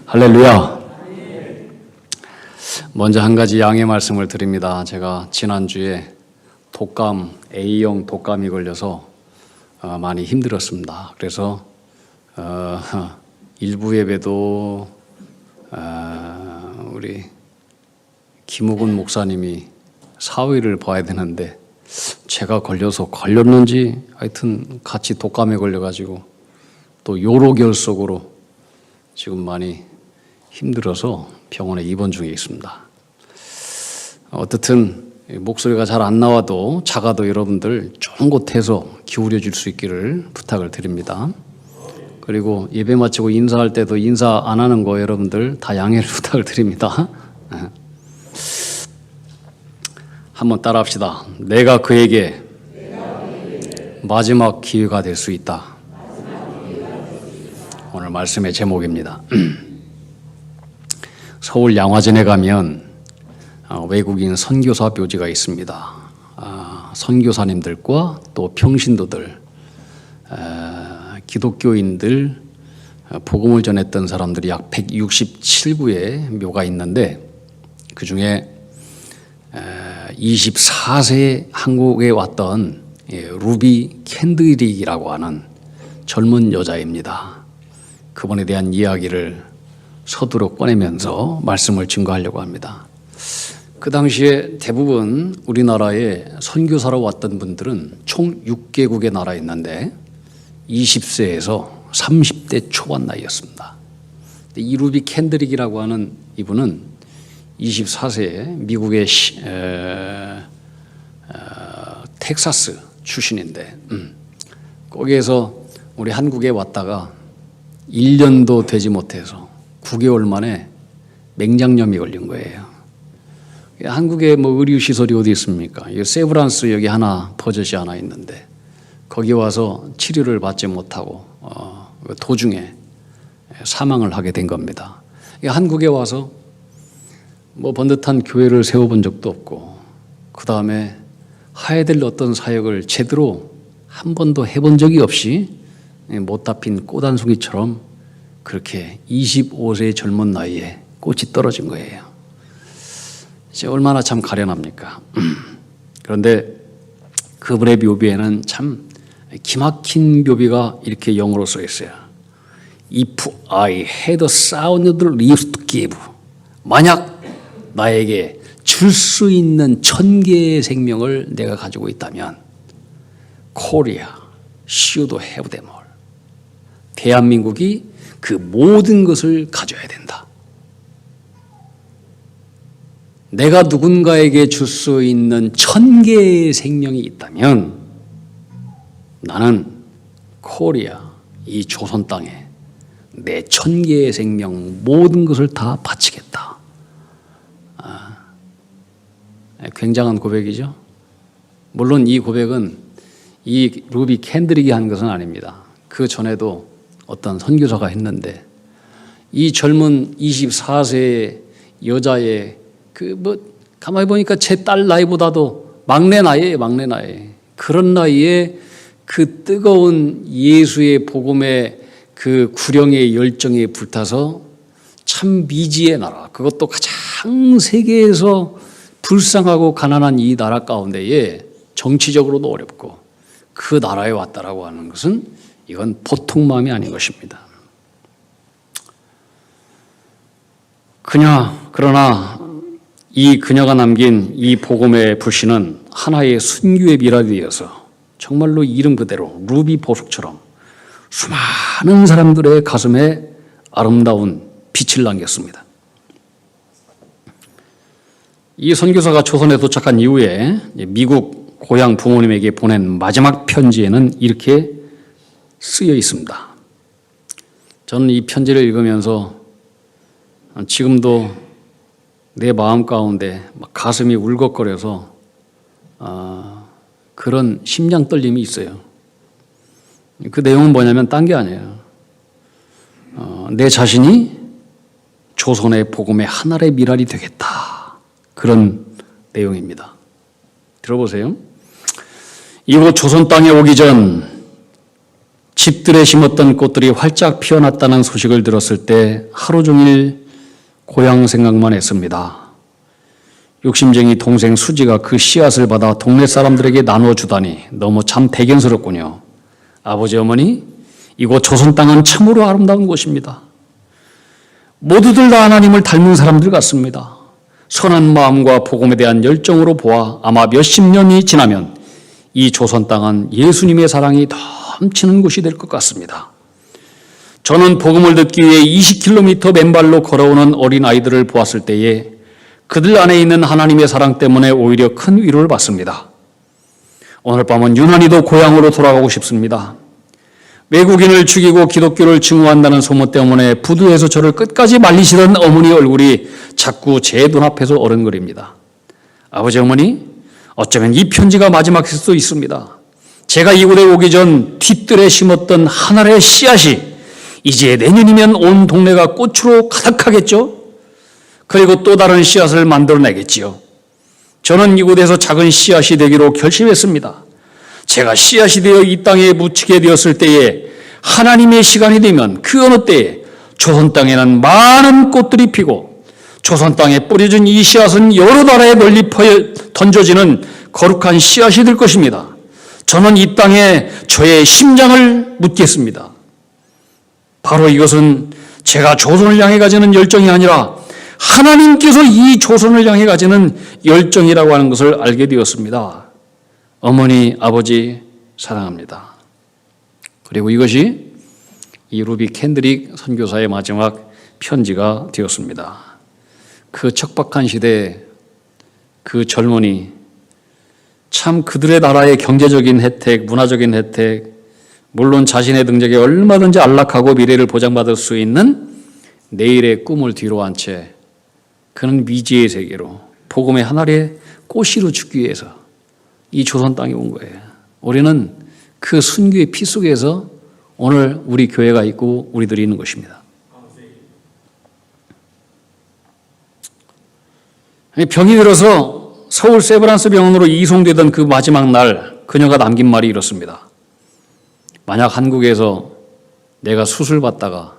할렐루야. 먼저 한 가지 양해 말씀을 드립니다. 제가 지난주에 A형 독감이 걸려서 많이 힘들었습니다. 그래서 일부 예배도 우리 김우근 목사님이 사위를 봐야 되는데 제가 걸렸는지 하여튼 같이 독감에 걸려가지고 또 요로결석으로 지금 많이 힘들어서 병원에 입원 중에 있습니다. 어떻든 목소리가 잘 안 나와도 작아도 여러분들 좋은 곳에서 기울여 줄 수 있기를 부탁을 드립니다. 그리고 예배 마치고 인사할 때도 인사 안 하는 거 여러분들 다 양해를 부탁을 드립니다. 한번 따라 합시다. 내가 그에게 마지막 기회가 될 수 있다. 오늘 말씀의 제목입니다. 서울 양화전에 가면 외국인 선교사 묘지가 있습니다. 선교사님들과 또 평신도들, 기독교인들, 복음을 전했던 사람들이 약 167구의 묘가 있는데 그 중에 24세에 한국에 왔던 루비 캔드릭이라고 하는 젊은 여자입니다. 그분에 대한 이야기를 서두로 꺼내면서 말씀을 증거하려고 합니다. 그 당시에 대부분 우리나라에 선교사로 왔던 분들은 총 6개국의 나라에 있는데 20세에서 30대 초반 나이였습니다. 이 루비 캔드릭이라고 하는 이분은 24세에 미국의 텍사스 출신인데 거기에서 우리 한국에 왔다가 1년도 되지 못해서 9개월 만에 맹장염이 걸린 거예요. 한국에 의료시설이 어디 있습니까? 세브란스 여기 하나 버젓이 하나 있는데 거기 와서 치료를 받지 못하고 도중에 사망을 하게 된 겁니다. 한국에 와서 번듯한 교회를 세워본 적도 없고 그 다음에 해야 될 어떤 사역을 제대로 한 번도 해본 적이 없이 못다 핀 꽃 한 송이처럼 그렇게 25세의 젊은 나이에 꽃이 떨어진 거예요. 이제 얼마나 참 가련합니까? 그런데 그분의 묘비에는 참 기막힌 묘비가 이렇게 영어로 써 있어요. If I had a thousand leaves to give, 만약 나에게 줄 수 있는 1000개의 생명을 내가 가지고 있다면 Korea should have them all. 대한민국이 그 모든 것을 가져야 된다. 내가 누군가에게 줄 수 있는 1000개의 생명이 있다면 나는 코리아, 이 조선 땅에 내 1000개의 생명 모든 것을 다 바치겠다. 굉장한 고백이죠. 물론 이 고백은 이 루비 캔드릭이 한 것은 아닙니다. 그 전에도 어떤 선교사가 했는데 이 젊은 24세의 여자의 가만히 보니까 제 딸 나이보다도 막내 나이에요, 막내 나이. 그런 나이에 그 뜨거운 예수의 복음의 그 구령의 열정에 불타서 참 미지의 나라, 그것도 가장 세계에서 불쌍하고 가난한 이 나라 가운데에 정치적으로도 어렵고 그 나라에 왔다라고 하는 것은 이건 보통 마음이 아닌 것입니다. 그러나 이 그녀가 남긴 이 복음의 불씨는 하나의 순교의 미랄이 되어서 정말로 이름 그대로 루비 보석처럼 수많은 사람들의 가슴에 아름다운 빛을 남겼습니다. 이 선교사가 조선에 도착한 이후에 미국 고향 부모님에게 보낸 마지막 편지에는 이렇게 쓰여 있습니다. 저는 이 편지를 읽으면서 지금도 내 마음 가운데 가슴이 울컥거려서 그런 심장 떨림이 있어요. 그 내용은 뭐냐면 딴 게 아니에요. 내 자신이 조선의 복음의 한 알의 미랄이 되겠다. 그런 내용입니다. 들어보세요. 이곳 조선 땅에 오기 전 집들에 심었던 꽃들이 활짝 피어났다는 소식을 들었을 때 하루 종일 고향 생각만 했습니다. 욕심쟁이 동생 수지가 그 씨앗을 받아 동네 사람들에게 나누어 주다니 너무 참 대견스럽군요. 아버지, 어머니, 이곳 조선 땅은 참으로 아름다운 곳입니다. 모두들 다 하나님을 닮은 사람들 같습니다. 선한 마음과 복음에 대한 열정으로 보아 아마 몇십 년이 지나면 이 조선 땅은 예수님의 사랑이 넘치는 곳이 될 것 같습니다. 저는 복음을 듣기 위해 20km 맨발로 걸어오는 어린 아이들을 보았을 때에 그들 안에 있는 하나님의 사랑 때문에 오히려 큰 위로를 받습니다. 오늘 밤은 유난히도 고향으로 돌아가고 싶습니다. 외국인을 죽이고 기독교를 증오한다는 소문 때문에 부두에서 저를 끝까지 말리시던 어머니 얼굴이 자꾸 제 눈앞에서 어른거립니다. 아버지, 어머니, 어쩌면 이 편지가 마지막일 수도 있습니다. 제가 이곳에 오기 전 뒷뜰에 심었던 한 알의 씨앗이 이제 내년이면 온 동네가 꽃으로 가득하겠죠? 그리고 또 다른 씨앗을 만들어내겠지요. 저는 이곳에서 작은 씨앗이 되기로 결심했습니다. 제가 씨앗이 되어 이 땅에 묻히게 되었을 때에 하나님의 시간이 되면 그 어느 때에 조선 땅에는 많은 꽃들이 피고 조선 땅에 뿌려진 이 씨앗은 여러 나라에 널리 던져지는 거룩한 씨앗이 될 것입니다. 저는 이 땅에 저의 심장을 묻겠습니다. 바로 이것은 제가 조선을 향해 가지는 열정이 아니라 하나님께서 이 조선을 향해 가지는 열정이라고 하는 것을 알게 되었습니다. 어머니, 아버지 사랑합니다. 그리고 이것이 이 루비 캔드릭 선교사의 마지막 편지가 되었습니다. 그 척박한 시대에 그 젊은이, 참 그들의 나라의 경제적인 혜택, 문화적인 혜택, 물론 자신의 등적에 얼마든지 안락하고 미래를 보장받을 수 있는 내일의 꿈을 뒤로 한 채 그는 미지의 세계로 복음의 한 알의 꽃씨로 죽기 위해서 이 조선 땅에 온 거예요. 우리는 그 순교의 피 속에서 오늘 우리 교회가 있고 우리들이 있는 것입니다. 병이 들어서 서울 세브란스 병원으로 이송되던 그 마지막 날 그녀가 남긴 말이 이렇습니다. 만약 한국에서 내가 수술 받다가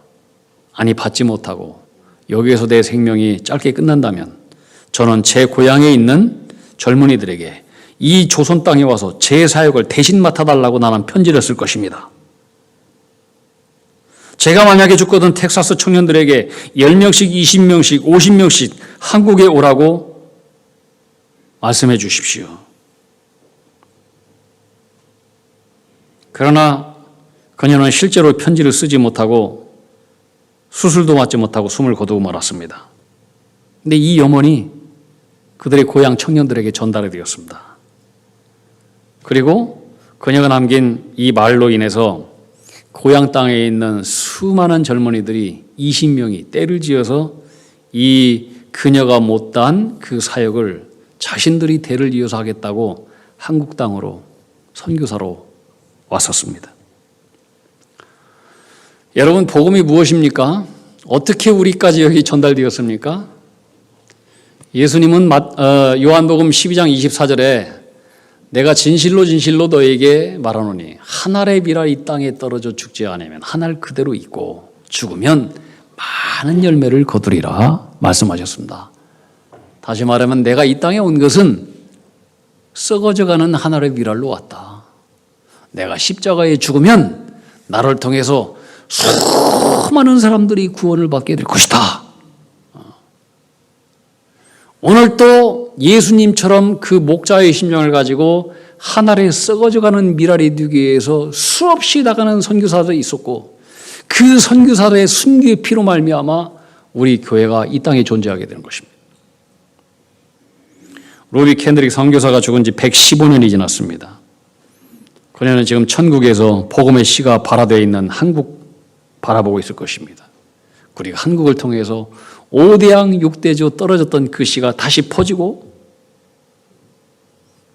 받지 못하고 여기에서 내 생명이 짧게 끝난다면 저는 제 고향에 있는 젊은이들에게 이 조선 땅에 와서 제 사역을 대신 맡아달라고 나는 편지를 쓸 것입니다. 제가 만약에 죽거든 텍사스 청년들에게 10명씩, 20명씩, 50명씩 한국에 오라고 말씀해 주십시오. 그러나 그녀는 실제로 편지를 쓰지 못하고 수술도 맞지 못하고 숨을 거두고 말았습니다. 근데 이 염원이 그들의 고향 청년들에게 전달이 되었습니다. 그리고 그녀가 남긴 이 말로 인해서 고향 땅에 있는 수많은 젊은이들이 20명이 때를 지어서 이 그녀가 못다한 그 사역을 자신들이 대를 이어서 하겠다고 한국 땅으로 선교사로 왔었습니다. 여러분, 복음이 무엇입니까? 어떻게 우리까지 여기 전달되었습니까? 예수님은 요한복음 12장 24절에 내가 진실로 진실로 너에게 말하노니 한 알의 비라 이 땅에 떨어져 죽지 않으면 한 알 그대로 있고 죽으면 많은 열매를 거두리라 말씀하셨습니다. 다시 말하면 내가 이 땅에 온 것은 썩어져가는 한 알의 비랄로 왔다. 내가 십자가에 죽으면 나를 통해서 수많은 사람들이 구원을 받게 될 것이다. 오늘도 예수님처럼 그 목자의 심령을 가지고 한 알에 썩어져가는 미랄이 되기 위해서 수없이 나가는 선교사들이 있었고 그 선교사들의 순교의 피로 말미암아 우리 교회가 이 땅에 존재하게 되는 것입니다. 루비 캔드릭 선교사가 죽은 지 115년이 지났습니다. 그녀는 지금 천국에서 복음의 씨가 발화되어 있는 한국 바라보고 있을 것입니다. 그리고 한국을 통해서 5대양 6대조 떨어졌던 그 씨가 다시 퍼지고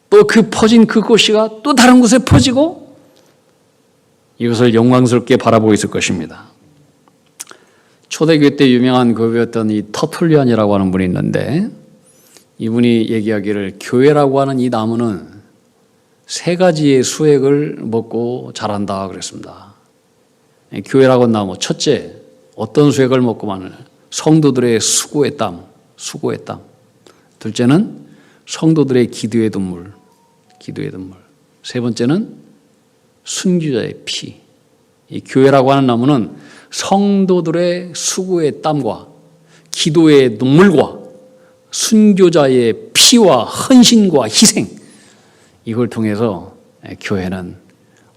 또 그 퍼진 그 꽃씨가 또 다른 곳에 퍼지고 이것을 영광스럽게 바라보고 있을 것입니다. 초대교회 때 유명한 교회였던 이 터툴리안이라고 하는 분이 있는데 이분이 얘기하기를 교회라고 하는 이 나무는 3가지의 수액을 먹고 자란다 그랬습니다. 교회라고 나면 첫째, 어떤 수액을 먹고만 성도들의 수고의 땀. 둘째는 성도들의 기도의 눈물. 세 번째는 순교자의 피. 이 교회라고 하는 나무는 성도들의 수고의 땀과 기도의 눈물과 순교자의 피와 헌신과 희생, 이걸 통해서 교회는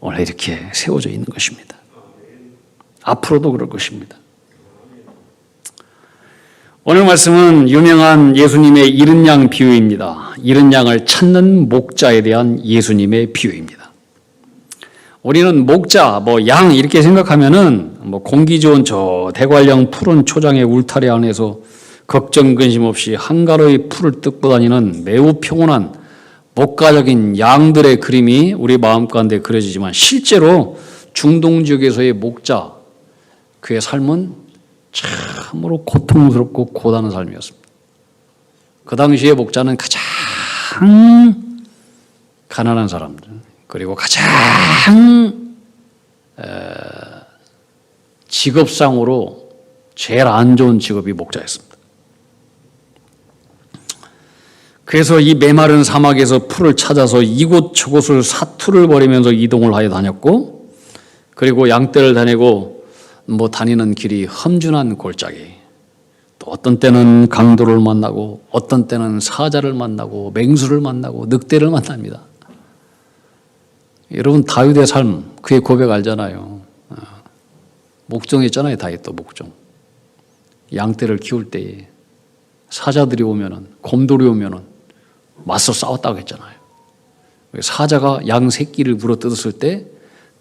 오늘 이렇게 세워져 있는 것입니다. 앞으로도 그럴 것입니다. 오늘 말씀은 유명한 예수님의 잃은 양 비유입니다. 잃은 양을 찾는 목자에 대한 예수님의 비유입니다. 우리는 목자, 양 이렇게 생각하면은 공기 좋은 저 대관령 푸른 초장의 울타리 안에서 걱정 근심 없이 한가로이 풀을 뜯고 다니는 매우 평온한 목가적인 양들의 그림이 우리 마음 가운데 그려지지만, 실제로 중동 지역에서의 목자, 그의 삶은 참으로 고통스럽고 고단한 삶이었습니다. 그 당시의 목자는 가장 가난한 사람들, 그리고 가장 직업상으로 제일 안 좋은 직업이 목자였습니다. 그래서 이 메마른 사막에서 풀을 찾아서 이곳저곳을 사투를 벌이면서 이동을 하여 다녔고, 그리고 양떼를 다니고 다니는 길이 험준한 골짜기, 또 어떤 때는 강도를 만나고 어떤 때는 사자를 만나고 맹수를 만나고 늑대를 만납니다. 여러분, 다윗의 삶, 그의 고백 알잖아요. 목종했잖아요. 다윗도 목종. 양떼를 키울 때에 사자들이 오면은, 곰돌이 오면은 맞서 싸웠다고 했잖아요. 사자가 양 새끼를 물어뜯었을 때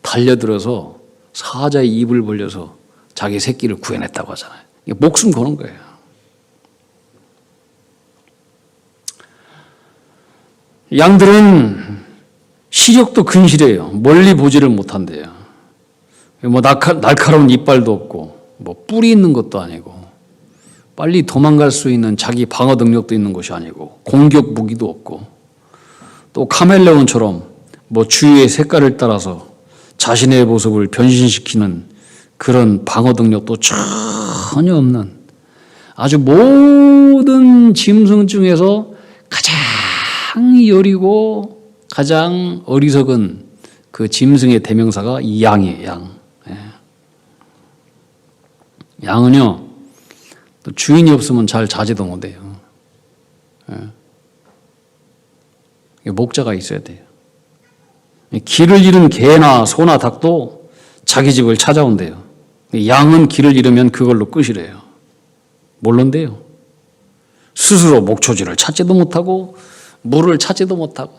달려들어서 사자의 입을 벌려서 자기 새끼를 구해냈다고 하잖아요. 목숨 거는 거예요. 양들은 시력도 근실해요. 멀리 보지를 못한대요. 날카로운 이빨도 없고, 뿔이 있는 것도 아니고, 빨리 도망갈 수 있는 자기 방어 능력도 있는 것이 아니고, 공격 무기도 없고, 또 카멜레온처럼 주위의 색깔을 따라서 자신의 모습을 변신시키는 그런 방어 능력도 전혀 없는, 아주 모든 짐승 중에서 가장 여리고 가장 어리석은 그 짐승의 대명사가 이 양이에요. 양. 양은요, 또 주인이 없으면 잘 자지도 못해요. 목자가 있어야 돼요. 길을 잃은 개나 소나 닭도 자기 집을 찾아온대요. 양은 길을 잃으면 그걸로 끝이래요. 몰란데요. 스스로 목초지를 찾지도 못하고 물을 찾지도 못하고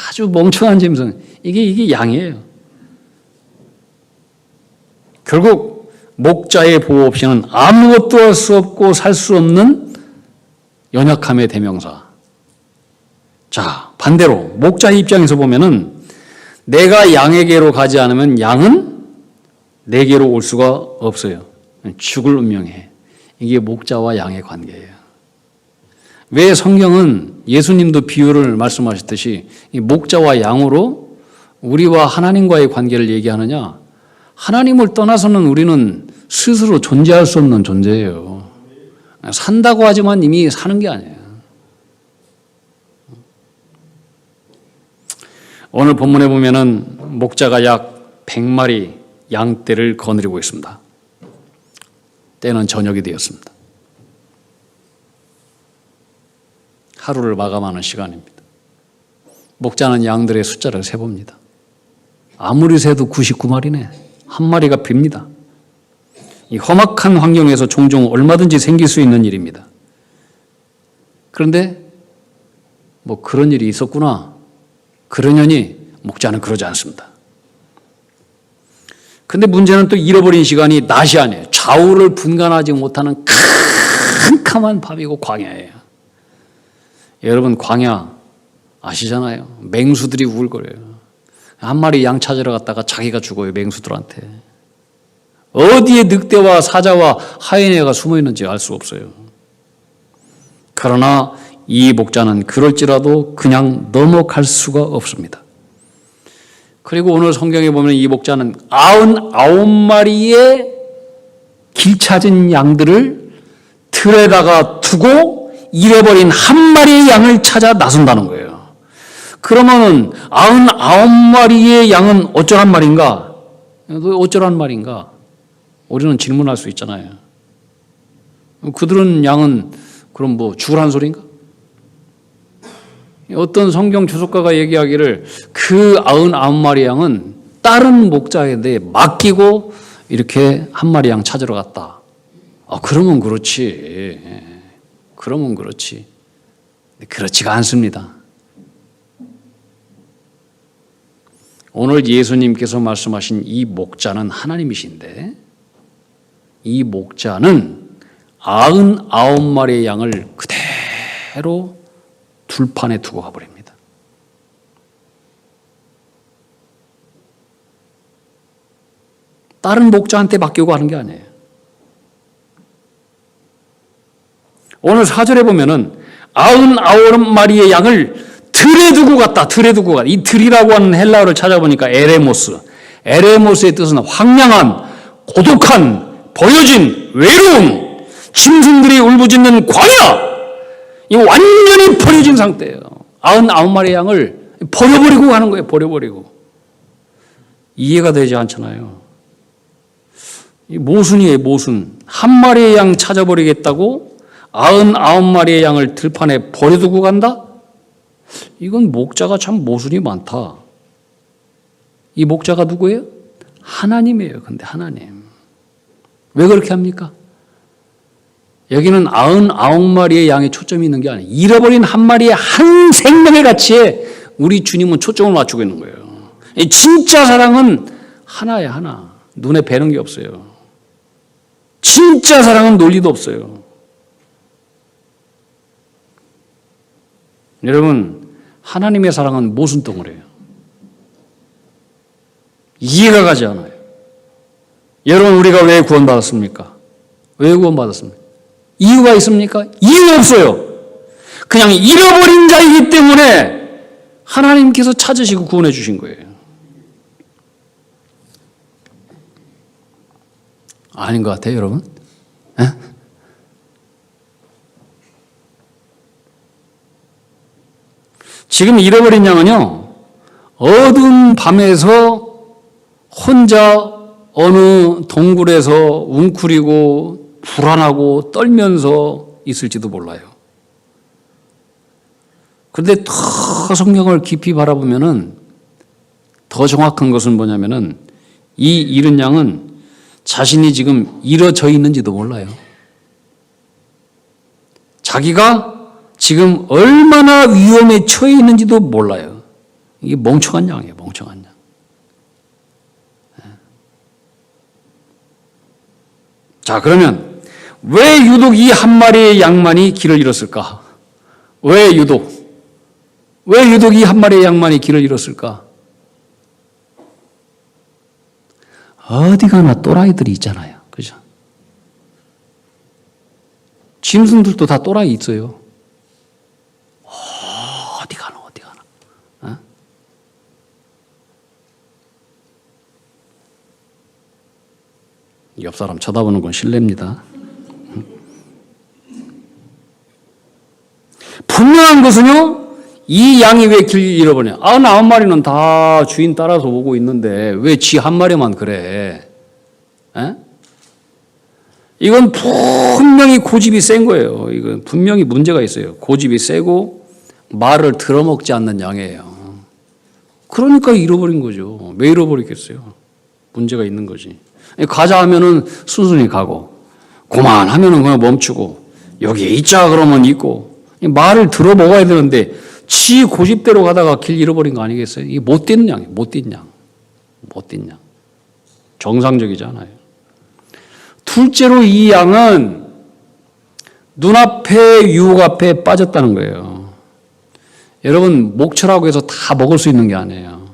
아주 멍청한 짐승. 이게 양이에요. 결국 목자의 보호 없이는 아무것도 할 수 없고 살 수 없는 연약함의 대명사. 자, 반대로 목자의 입장에서 보면은 내가 양에게로 가지 않으면 양은 내게로 올 수가 없어요. 죽을 운명해. 이게 목자와 양의 관계예요. 왜 성경은 예수님도 비유를 말씀하셨듯이 이 목자와 양으로 우리와 하나님과의 관계를 얘기하느냐? 하나님을 떠나서는 우리는 스스로 존재할 수 없는 존재예요. 산다고 하지만 이미 사는 게 아니에요. 오늘 본문에 보면은 목자가 약 100마리 양떼를 거느리고 있습니다. 때는 저녁이 되었습니다. 하루를 마감하는 시간입니다. 목자는 양들의 숫자를 세봅니다. 아무리 세도 99마리네. 한 마리가 빕니다. 이 험악한 환경에서 종종 얼마든지 생길 수 있는 일입니다. 그런데 그런 일이 있었구나. 그러려니 목자는 그러지 않습니다. 근데 문제는 또 잃어버린 시간이 낮이 아니에요. 좌우를 분간하지 못하는 캄캄한 밤이고 광야예요. 여러분, 광야 아시잖아요. 맹수들이 우글거려요. 한 마리 양 찾으러 갔다가 자기가 죽어요. 맹수들한테. 어디에 늑대와 사자와 하이에나가 숨어 있는지 알 수 없어요. 그러나 이 목자는 그럴지라도 그냥 넘어갈 수가 없습니다. 그리고 오늘 성경에 보면 이 목자는 99마리의 길 찾은 양들을 들에다가 두고 잃어버린 한 마리의 양을 찾아 나선다는 거예요. 그러면은 99마리의 양은 어쩌란 말인가? 어쩌란 말인가? 우리는 질문할 수 있잖아요. 그들은 양은 그럼 뭐 죽으란 소린가? 어떤 성경 주석가가 얘기하기를 그 99마리 양은 다른 목자에게 맡기고 이렇게 한 마리 양 찾으러 갔다. 그러면 그렇지. 그러면 그렇지. 그렇지가 않습니다. 오늘 예수님께서 말씀하신 이 목자는 하나님이신데 이 목자는 99마리의 양을 그대로 들판에 두고 가버립니다. 다른 목자한테 맡기고 하는 게 아니에요. 오늘 4절에 보면은 99마리의 양을 들에 두고 갔다. 들에 두고 갔다. 이 들이라고 하는 헬라어를 찾아보니까 에레모스. 에레모스의 뜻은 황량한, 고독한, 버려진, 외로움, 짐승들이 울부짖는 광야. 이 완전히 버려진 상태예요. 99마리의 양을 버려버리고 가는 거예요. 버려버리고. 이해가 되지 않잖아요. 이 모순이에요. 모순. 한 마리의 양 찾아버리겠다고 99마리의 양을 들판에 버려두고 간다? 이건 목자가 참 모순이 많다. 이 목자가 누구예요? 하나님이에요. 근데 하나님. 왜 그렇게 합니까? 여기는 99마리의 양에 초점이 있는 게 아니에요. 잃어버린 한 마리의 한 생명의 가치에 우리 주님은 초점을 맞추고 있는 거예요. 진짜 사랑은 하나예요. 하나. 눈에 뵈는 게 없어요. 진짜 사랑은 논리도 없어요. 여러분, 하나님의 사랑은 모순덩어리예요. 이해가 가지 않아요. 여러분, 우리가 왜 구원받았습니까? 왜 구원받았습니까? 이유가 있습니까? 이유가 없어요. 그냥 잃어버린 자이기 때문에 하나님께서 찾으시고 구원해 주신 거예요. 아닌 것 같아요, 여러분? 에? 지금 잃어버린 양은요, 어두운 밤에서 혼자 어느 동굴에서 웅크리고 불안하고 떨면서 있을지도 몰라요. 그런데 더 성경을 깊이 바라보면은 더 정확한 것은 뭐냐면은 이 잃은 양은 자신이 지금 잃어져 있는지도 몰라요. 자기가 지금 얼마나 위험에 처해 있는지도 몰라요. 이게 멍청한 양이에요. 멍청한 양. 자, 그러면 왜 유독 이 한 마리의 양만이 길을 잃었을까? 왜 유독 이 한 마리의 양만이 길을 잃었을까? 어디 가나 또라이들이 있잖아요. 그죠? 짐승들도 다 또라이 있어요. 어디 가나. 어? 옆 사람 쳐다보는 건 실례입니다. 분명한 것은요, 이 양이 왜 길 잃어버려? 99마리는 다 주인 따라서 오고 있는데 왜 지 한 마리만 그래? 에? 이건 분명히 고집이 센 거예요. 이건 분명히 문제가 있어요. 고집이 세고 말을 들어먹지 않는 양이에요. 그러니까 잃어버린 거죠. 왜 잃어버리겠어요? 문제가 있는 거지. 가자 하면은 순순히 가고, 그만하면은 그냥 멈추고, 여기에 있자 그러면 있고, 말을 들어먹어야 되는데 지 고집대로 가다가 길 잃어버린 거 아니겠어요? 이게 못된 양이에요. 못된 양. 정상적이지 않아요. 둘째로 이 양은 눈앞에 유혹 앞에 빠졌다는 거예요. 여러분, 목초라고 해서 다 먹을 수 있는 게 아니에요.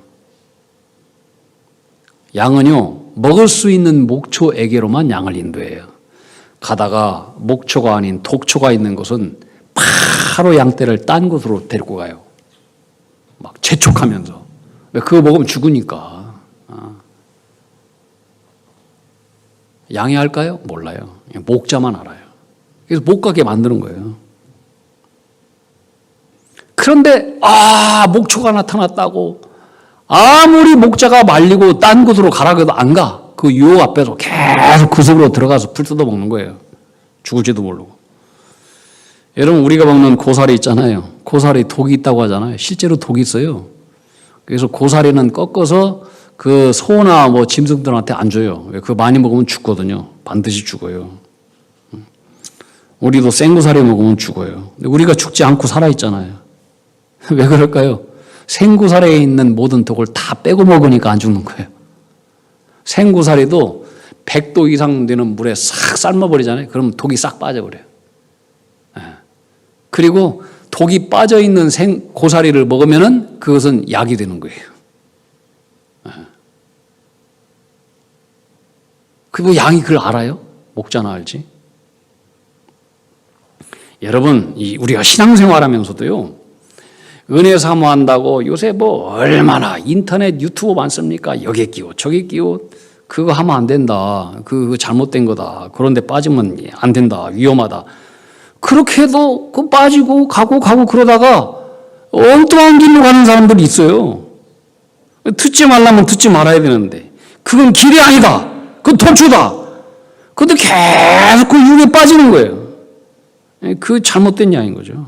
양은요, 먹을 수 있는 목초에게로만 양을 인도해요. 가다가 목초가 아닌 독초가 있는 곳은 바로 양떼를 딴 곳으로 데리고 가요. 막 재촉하면서. 왜 그거 먹으면 죽으니까. 양해할까요? 몰라요. 목자만 알아요. 그래서 못 가게 만드는 거예요. 그런데 목초가 나타났다고 아무리 목자가 말리고 딴 곳으로 가라 그래도 안 가. 그 유혹 앞에서 계속 그 속으로 들어가서 풀 뜯어 먹는 거예요. 죽을지도 모르고. 여러분, 우리가 먹는 고사리 있잖아요. 고사리 독이 있다고 하잖아요. 실제로 독이 있어요. 그래서 고사리는 꺾어서 그 소나 뭐 짐승들한테 안 줘요. 그거 많이 먹으면 죽거든요. 반드시 죽어요. 우리도 생고사리 먹으면 죽어요. 근데 우리가 죽지 않고 살아있잖아요. 왜 그럴까요? 생고사리에 있는 모든 독을 다 빼고 먹으니까 안 죽는 거예요. 생고사리도 100도 이상 되는 물에 싹 삶아버리잖아요. 그럼 독이 싹 빠져버려요. 그리고 독이 빠져있는 고사리를 먹으면은 그것은 약이 되는 거예요. 그리고 양이 그걸 알아요? 목자나 알지? 여러분, 우리가 신앙생활 하면서도요, 은혜 사모한다고 요새 뭐 얼마나 인터넷 유튜브 많습니까? 여기 끼워, 저기 끼워. 그거 하면 안 된다. 그거 잘못된 거다. 그런데 빠지면 안 된다. 위험하다. 그렇게 해도 그 빠지고 가고 그러다가 엉뚱한 길로 가는 사람들이 있어요. 듣지 말라면 듣지 말아야 되는데 그건 길이 아니다. 그건 도주다. 근데 계속 그 유혹에 빠지는 거예요. 그 잘못된 양인 거죠.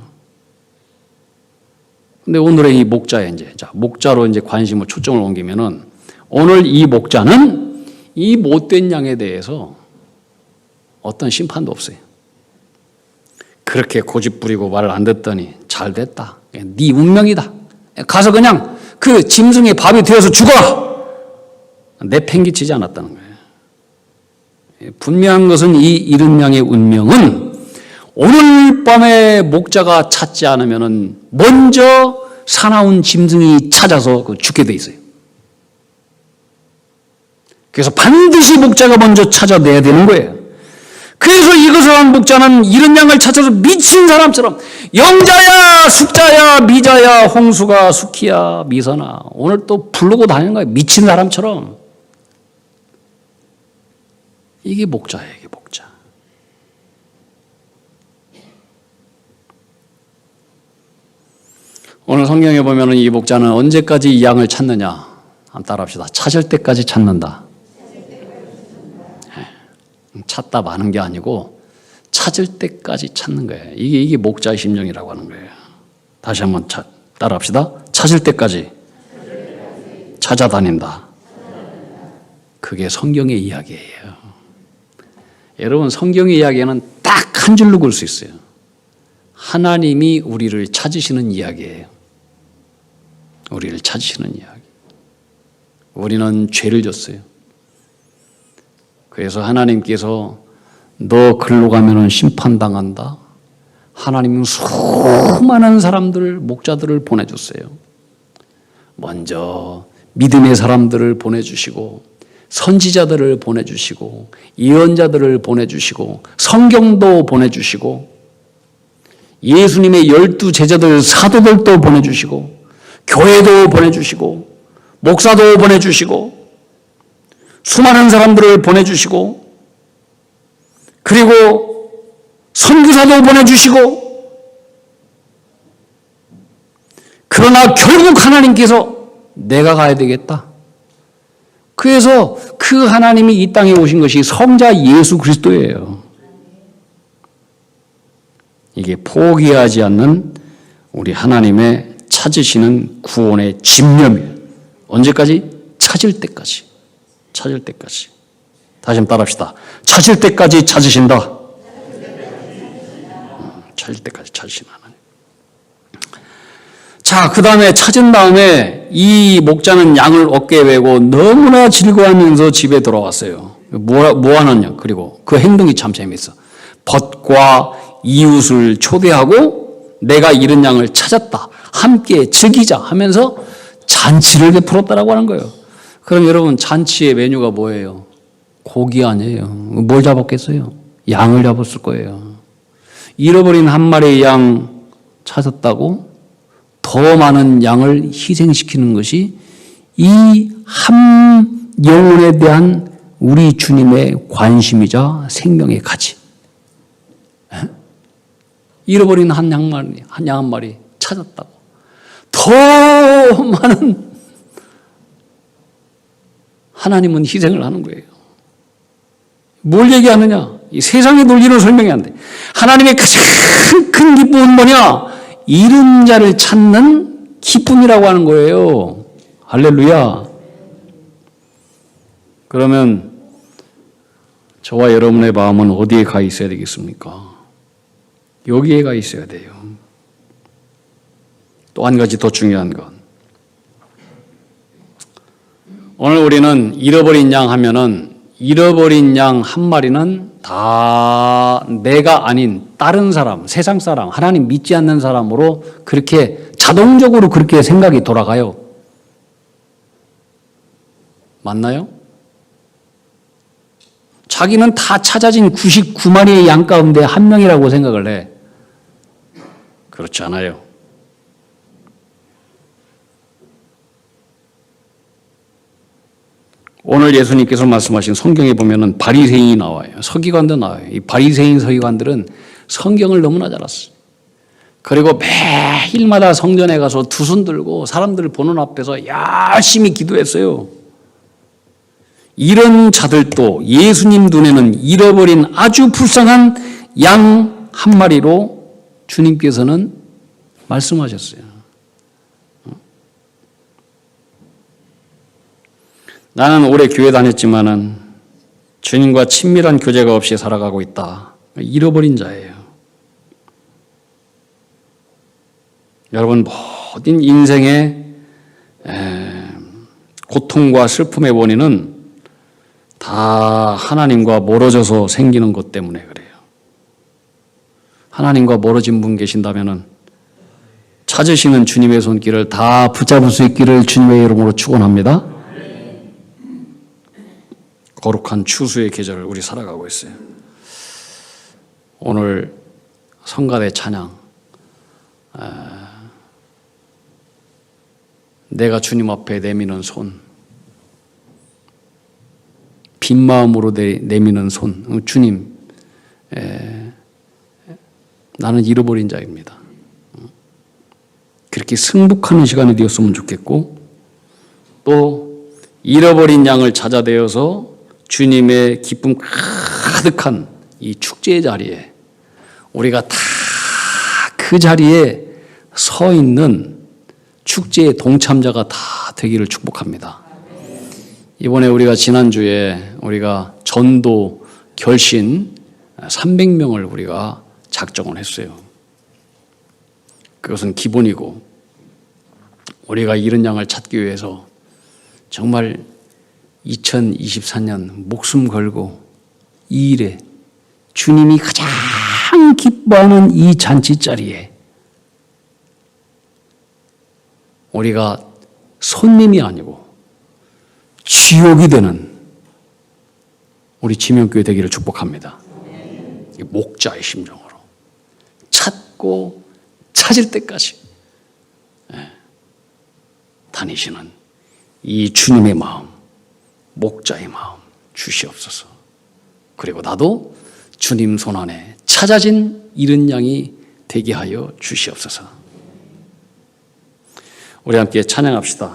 근데 오늘의 이 목자에 목자로 관심을 초점을 옮기면은 오늘 이 목자는 이 못된 양에 대해서 어떤 심판도 없어요. 그렇게 고집부리고 말을 안 듣더니 잘 됐다. 네 운명이다. 가서 그냥 그 짐승의 밥이 되어서 죽어라. 내팽개치지 않았다는 거예요. 분명한 것은 이 잃은 양의 운명은 오늘 밤에 목자가 찾지 않으면 먼저 사나운 짐승이 찾아서 죽게 돼 있어요. 그래서 반드시 목자가 먼저 찾아내야 되는 거예요. 그래서 이것을 한 목자는 잃은 양을 찾아서 미친 사람처럼 영자야, 숙자야, 미자야, 홍수가, 숙희야, 미선아, 오늘 또 부르고 다니는 거예요. 미친 사람처럼. 이게 목자예요, 이게 목자. 오늘 성경에 보면 이 목자는 언제까지 이 양을 찾느냐? 한번 따라합시다. 찾을 때까지 찾는다. 찾다 마는 게 아니고 찾을 때까지 찾는 거예요. 이게 목자의 심정이라고 하는 거예요. 다시 한번 따라합시다. 찾을 때까지 찾아다닌다. 그게 성경의 이야기예요. 여러분, 성경의 이야기는 딱 한 줄로 볼 수 있어요. 하나님이 우리를 찾으시는 이야기예요. 우리를 찾으시는 이야기. 우리는 죄를 졌어요. 그래서 하나님께서 너 글로 가면은 심판당한다. 하나님은 수많은 사람들, 목자들을 보내줬어요. 먼저 믿음의 사람들을 보내주시고 선지자들을 보내주시고 예언자들을 보내주시고 성경도 보내주시고 예수님의 12 제자들 사도들도 보내주시고 교회도 보내주시고 목사도 보내주시고 수많은 사람들을 보내주시고 그리고 선교사도 보내주시고 그러나 결국 하나님께서 내가 가야 되겠다. 그래서 그 하나님이 이 땅에 오신 것이 성자 예수 그리스도예요. 이게 포기하지 않는 우리 하나님의 찾으시는 구원의 집념이에요. 언제까지? 찾을 때까지. 찾을 때까지. 다시 한번 따라합시다. 찾을 때까지 찾으신다. 찾을 때까지 찾으시는 하나님. 자, 그 다음에 찾은 다음에 이 목자는 양을 어깨에 메고 너무나 즐거워하면서 집에 돌아왔어요. 뭐 하느냐? 그리고 그 행동이 참 재밌어. 벗과 이웃을 초대하고 내가 잃은 양을 찾았다. 함께 즐기자 하면서 잔치를 베풀었다라고 하는 거예요. 그럼 여러분, 잔치의 메뉴가 뭐예요? 고기 아니에요. 뭘 잡았겠어요? 양을 잡았을 거예요. 잃어버린 한 마리의 양 찾았다고 더 많은 양을 희생시키는 것이 이 한 영혼에 대한 우리 주님의 관심이자 생명의 가치. 잃어버린 한 양 한 마리 찾았다고. 더 많은 하나님은 희생을 하는 거예요. 뭘 얘기하느냐? 이 세상의 논리로 설명이 안 돼. 하나님의 가장 큰 기쁨은 뭐냐? 잃은 자를 찾는 기쁨이라고 하는 거예요. 할렐루야. 그러면 저와 여러분의 마음은 어디에 가 있어야 되겠습니까? 여기에 가 있어야 돼요. 또 한 가지 더 중요한 건, 오늘 우리는 잃어버린 양 하면은 잃어버린 양 한 마리는 다 내가 아닌 다른 사람, 세상 사람, 하나님 믿지 않는 사람으로 그렇게 자동적으로 그렇게 생각이 돌아가요. 맞나요? 자기는 다 찾아진 99마리의 양 가운데 한 명이라고 생각을 해. 그렇지 않아요. 오늘 예수님께서 말씀하신 성경에 보면은 바리새인이 나와요. 서기관도 나와요. 이 바리새인 서기관들은 성경을 너무나 잘 알았어요. 그리고 매일마다 성전에 가서 두 손 들고 사람들을 보는 앞에서 열심히 기도했어요. 이런 자들도 예수님 눈에는 잃어버린 아주 불쌍한 양 한 마리로 주님께서는 말씀하셨어요. 나는 오래 교회 다녔지만은 주님과 친밀한 교제가 없이 살아가고 있다. 잃어버린 자예요. 여러분, 모든 인생의 고통과 슬픔의 원인은 다 하나님과 멀어져서 생기는 것 때문에 그래요. 하나님과 멀어진 분 계신다면은 찾으시는 주님의 손길을 다 붙잡을 수 있기를 주님의 이름으로 축원합니다. 거룩한 추수의 계절을 우리 살아가고 있어요. 오늘 성가대 찬양, 내가 주님 앞에 내미는 손, 빈 마음으로 내미는 손, 주님, 나는 잃어버린 자입니다. 그렇게 승복하는 시간이 되었으면 좋겠고, 또 잃어버린 양을 찾아내어서 주님의 기쁨 가득한 이 축제의 자리에 우리가 다 그 자리에 서 있는 축제의 동참자가 다 되기를 축복합니다. 이번에 우리가 지난주에 우리가 전도 결신 300명을 우리가 작정을 했어요. 그것은 기본이고, 우리가 잃은 양을 찾기 위해서 정말 2024년 목숨 걸고 이 일에 주님이 가장 기뻐하는 이 잔치 자리에 우리가 손님이 아니고 지옥이 되는 우리 지명교회 되기를 축복합니다. 목자의 심정으로 찾고 찾을 때까지 다니시는 이 주님의 마음, 목자의 마음 주시옵소서. 그리고 나도 주님 손안에 찾아진 잃은 양이 되게 하여 주시옵소서. 우리 함께 찬양합시다.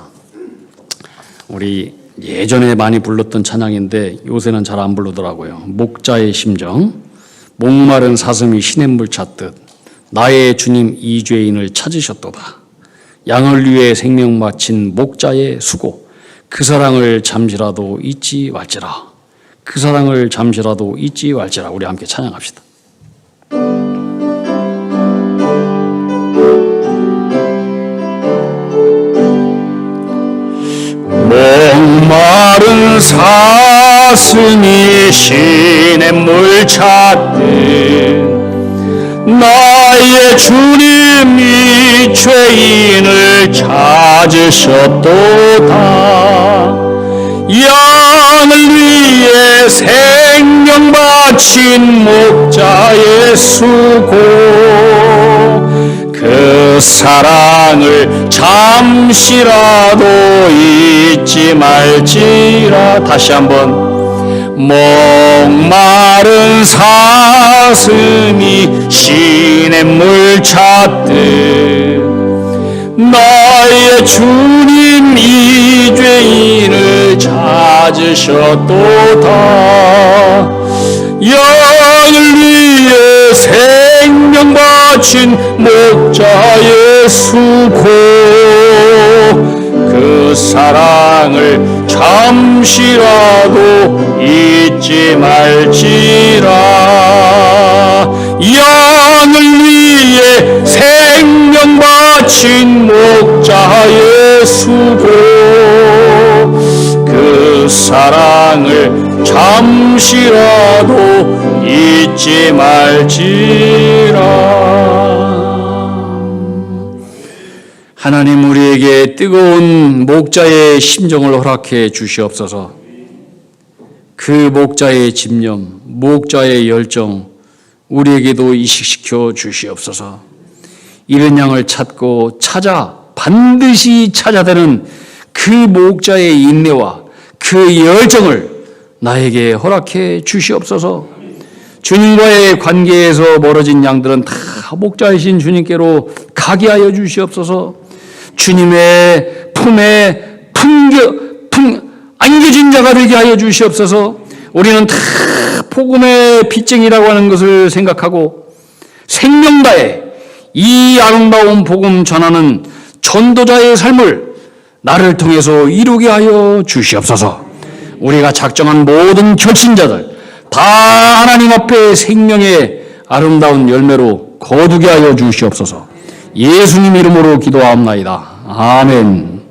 우리 예전에 많이 불렀던 찬양인데 요새는 잘 안 부르더라고요. 목자의 심정, 목마른 사슴이 시냇물 찾듯 나의 주님 이 죄인을 찾으셨도다. 양을 위해 생명 바친 목자의 수고, 그 사랑을 잠시라도 잊지 말지라. 그 사랑을 잠시라도 잊지 말지라. 우리 함께 찬양합시다. 목마른 사슴이 시냇물 찾듯 나의 주님이 죄인을 찾으셨도다. 양을 위해 생명 바친 목자의 수고, 그 그 사랑을 잠시라도 잊지 말지라. 다시 한번. 목마른 사슴이 시냇물 찾듯 나의 주님 이 죄인을 찾으셨도다. 영을 위해 생명 바친 목자의 수고, 그 사랑을 잠시라도 잊지 말지라. 영을 위해 생명 바친 목자의 수고, 그 사랑을 잠시라도 잊지 말지라. 하나님, 우리에게 뜨거운 목자의 심정을 허락해 주시옵소서. 그 목자의 집념, 목자의 열정 우리에게도 이식시켜 주시옵소서. 잃은 양을 찾고 반드시 찾아내는 그 목자의 인내와 그 열정을 나에게 허락해 주시옵소서. 주님과의 관계에서 멀어진 양들은 다 목자이신 주님께로 가게 하여 주시옵소서. 주님의 품에 안겨진 자가 되게 하여 주시옵소서. 우리는 다 복음의 빚쟁이라고 하는 것을 생각하고 생명 다해 이 아름다운 복음 전하는 전도자의 삶을 나를 통해서 이루게 하여 주시옵소서. 우리가 작정한 모든 결신자들 다 하나님 앞에 생명의 아름다운 열매로 거두게 하여 주시옵소서. 예수님 이름으로 기도하옵나이다. 아멘.